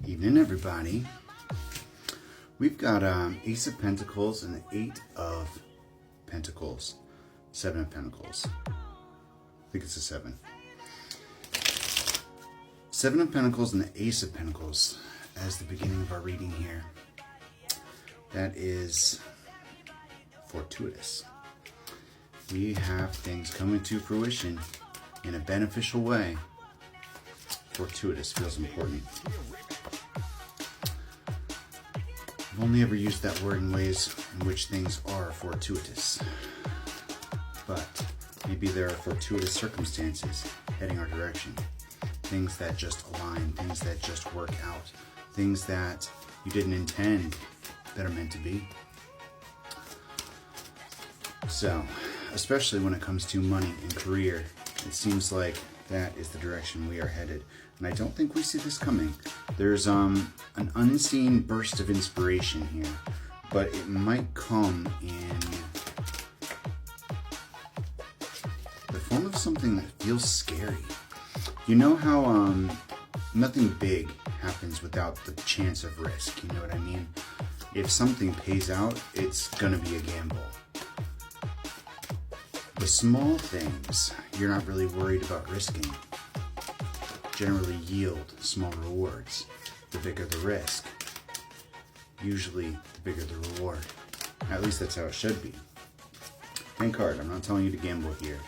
Evening, everybody. We've got Ace of Pentacles and the Eight of Pentacles. Seven of Pentacles. I think it's a seven. Seven of Pentacles and the Ace of Pentacles as the beginning of our reading here. That is fortuitous. We have things coming to fruition in a beneficial way. Fortuitous feels important. I've only ever used that word in ways in which things are fortuitous. But maybe there are fortuitous circumstances heading our direction. Things that just align, things that just work out, things that you didn't intend that are meant to be. So, especially when it comes to money and career, it seems like that is the direction we are headed. And I don't think we see this coming. There's an unseen burst of inspiration here, but it might come in the form of something that feels scary. You know how nothing big happens without the chance of risk, you know what I mean? If something pays out, it's gonna be a gamble. The small things you're not really worried about risking generally yield small rewards. The bigger the risk, usually the bigger the reward. At least that's how it should be. Thank card, I'm not telling you to gamble here,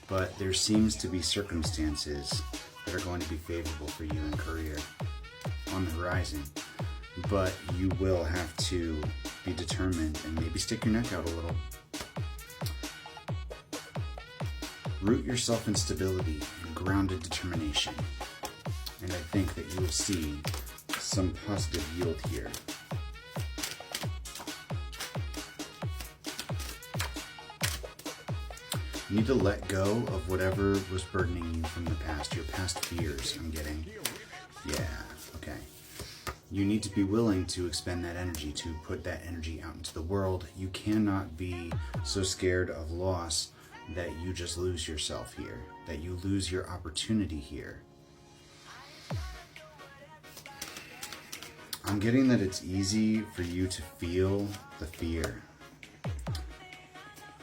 but there seems to be circumstances that are going to be favorable for you in career on the horizon, but you will have to be determined and maybe stick your neck out a little. Root yourself in stability and grounded determination. And I think that you will see some positive yield here. You need to let go of whatever was burdening you from the past, your past fears, I'm getting. Yeah, okay. You need to be willing to expend that energy, to put that energy out into the world. You cannot be so scared of loss that you just lose yourself here, that you lose your opportunity here. I'm getting that it's easy for you to feel the fear,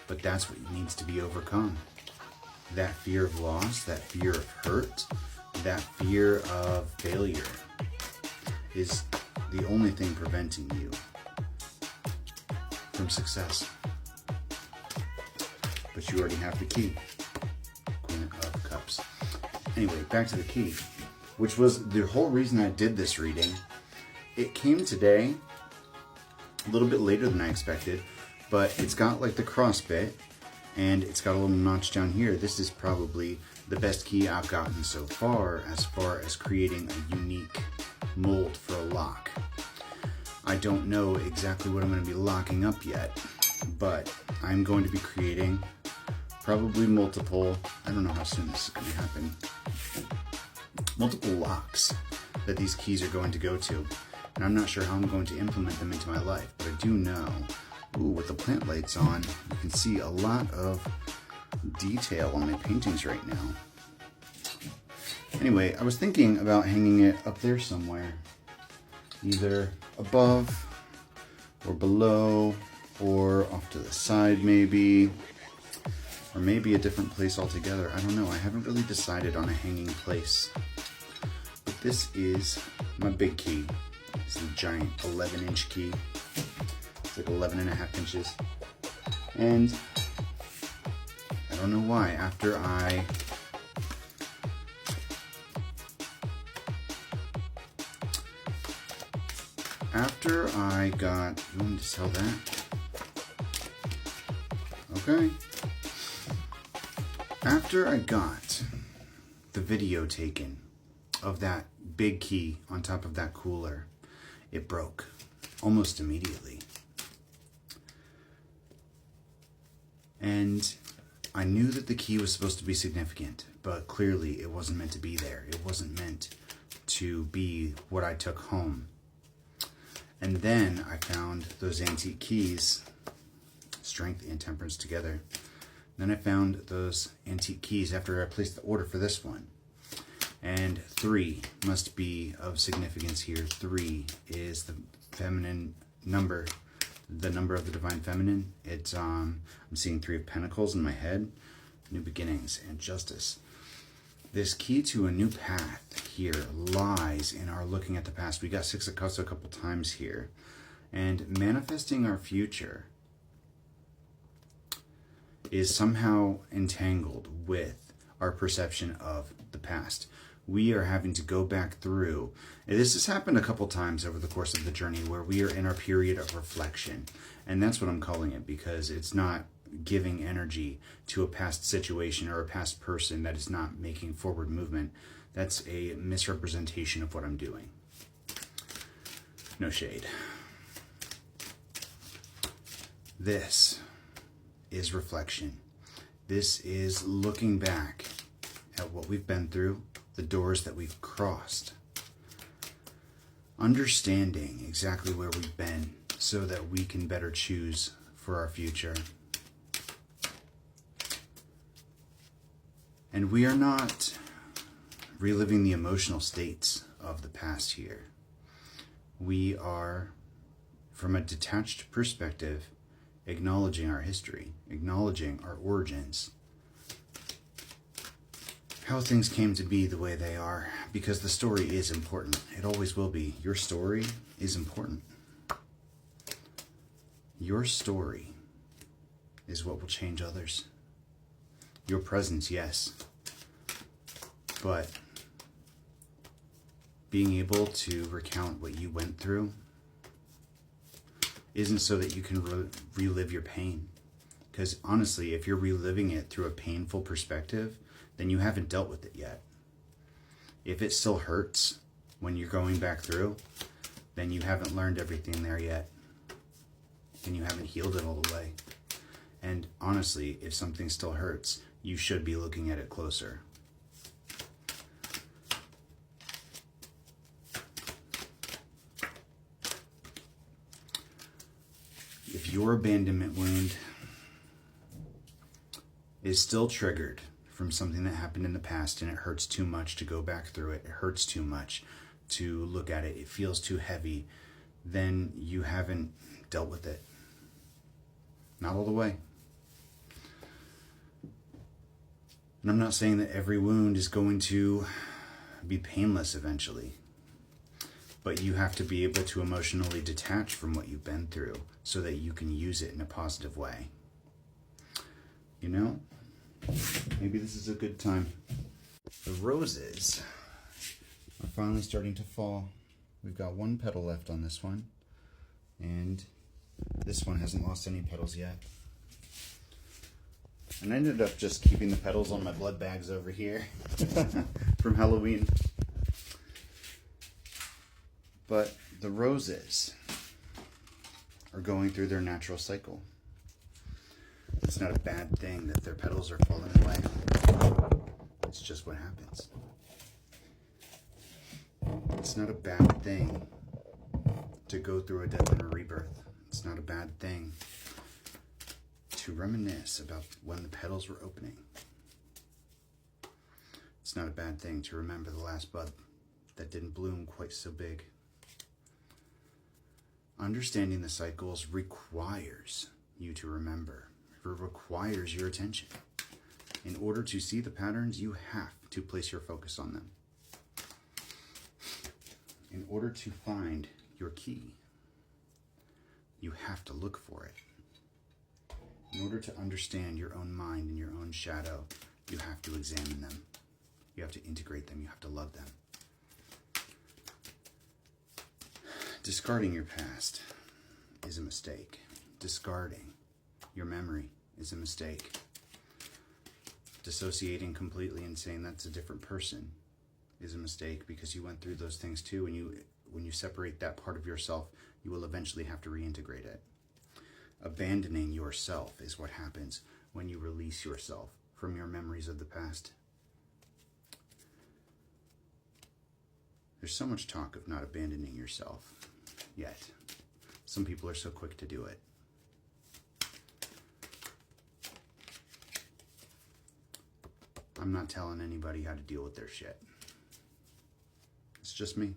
but that's what needs to be overcome. That fear of loss, that fear of hurt, that fear of failure is the only thing preventing you from success. But you already have the key. Queen of Cups. Anyway, back to the key, which was the whole reason I did this reading. It came today, a little bit later than I expected, but it's got like the cross bit, and it's got a little notch down here. This is probably the best key I've gotten so far as creating a unique mold for a lock. I don't know exactly what I'm going to be locking up yet, but I'm going to be creating probably multiple, I don't know how soon this is going to happen, multiple locks that these keys are going to go to. And I'm not sure how I'm going to implement them into my life, but I do know, with the plant lights on, you can see a lot of detail on my paintings right now. Anyway, I was thinking about hanging it up there somewhere, either above or below or off to the side maybe, or maybe a different place altogether. I don't know. I haven't really decided on a hanging place. But this is my big key. It's a giant 11-inch key. It's like 11.5 inches. And I don't know why. After I got, you want me to sell that? Okay. After I got the video taken of that big key on top of that cooler, it broke almost immediately. And I knew that the key was supposed to be significant, but clearly it wasn't meant to be there. It wasn't meant to be what I took home. And then I found those antique keys, strength and temperance together. Then I found those antique keys after I placed the order for this one. And 3 must be of significance here. 3 is the feminine number, the number of the divine feminine. It's I'm seeing 3 of Pentacles in my head. New beginnings and justice. This key to a new path here lies in our looking at the past. We got 6 of Cups a couple times here. And manifesting our future is somehow entangled with our perception of the past. We are having to go back through. And this has happened a couple times over the course of the journey where we are in our period of reflection. And that's what I'm calling it, because it's not giving energy to a past situation or a past person that is not making forward movement. That's a misrepresentation of what I'm doing. No shade. This is reflection. This is looking back at what we've been through, the doors that we've crossed, understanding exactly where we've been so that we can better choose for our future. And we are not reliving the emotional states of the past here. We are, from a detached perspective, acknowledging our history, acknowledging our origins, how things came to be the way they are, because the story is important. It always will be. Your story is important. Your story is what will change others. Your presence, yes. But being able to recount what you went through isn't so that you can relive your pain. Because honestly, if you're reliving it through a painful perspective, then you haven't dealt with it yet. If it still hurts when you're going back through, then you haven't learned everything there yet. And you haven't healed it all the way. And honestly, if something still hurts, you should be looking at it closer. If your abandonment wound is still triggered from something that happened in the past and it hurts too much to go back through it, it hurts too much to look at it, it feels too heavy, then you haven't dealt with it. Not all the way. And I'm not saying that every wound is going to be painless eventually, but you have to be able to emotionally detach from what you've been through so that you can use it in a positive way. You know, maybe this is a good time. The roses are finally starting to fall. We've got 1 petal left on this one, and this one hasn't lost any petals yet. And I ended up just keeping the petals on my blood bags over here from Halloween. But the roses are going through their natural cycle. It's not a bad thing that their petals are falling away. It's just what happens. It's not a bad thing to go through a death and a rebirth. It's not a bad thing to reminisce about when the petals were opening. It's not a bad thing to remember the last bud that didn't bloom quite so big. Understanding the cycles requires you to remember. It requires your attention. In order to see the patterns, you have to place your focus on them. In order to find your key, you have to look for it. In order to understand your own mind and your own shadow, you have to examine them. You have to integrate them. You have to love them. Discarding your past is a mistake. Discarding your memory is a mistake. Dissociating completely and saying that's a different person is a mistake, because you went through those things too. When you separate that part of yourself, you will eventually have to reintegrate it. Abandoning yourself is what happens when you release yourself from your memories of the past. There's so much talk of not abandoning yourself, yet some people are so quick to do it. I'm not telling anybody how to deal with their shit. just me.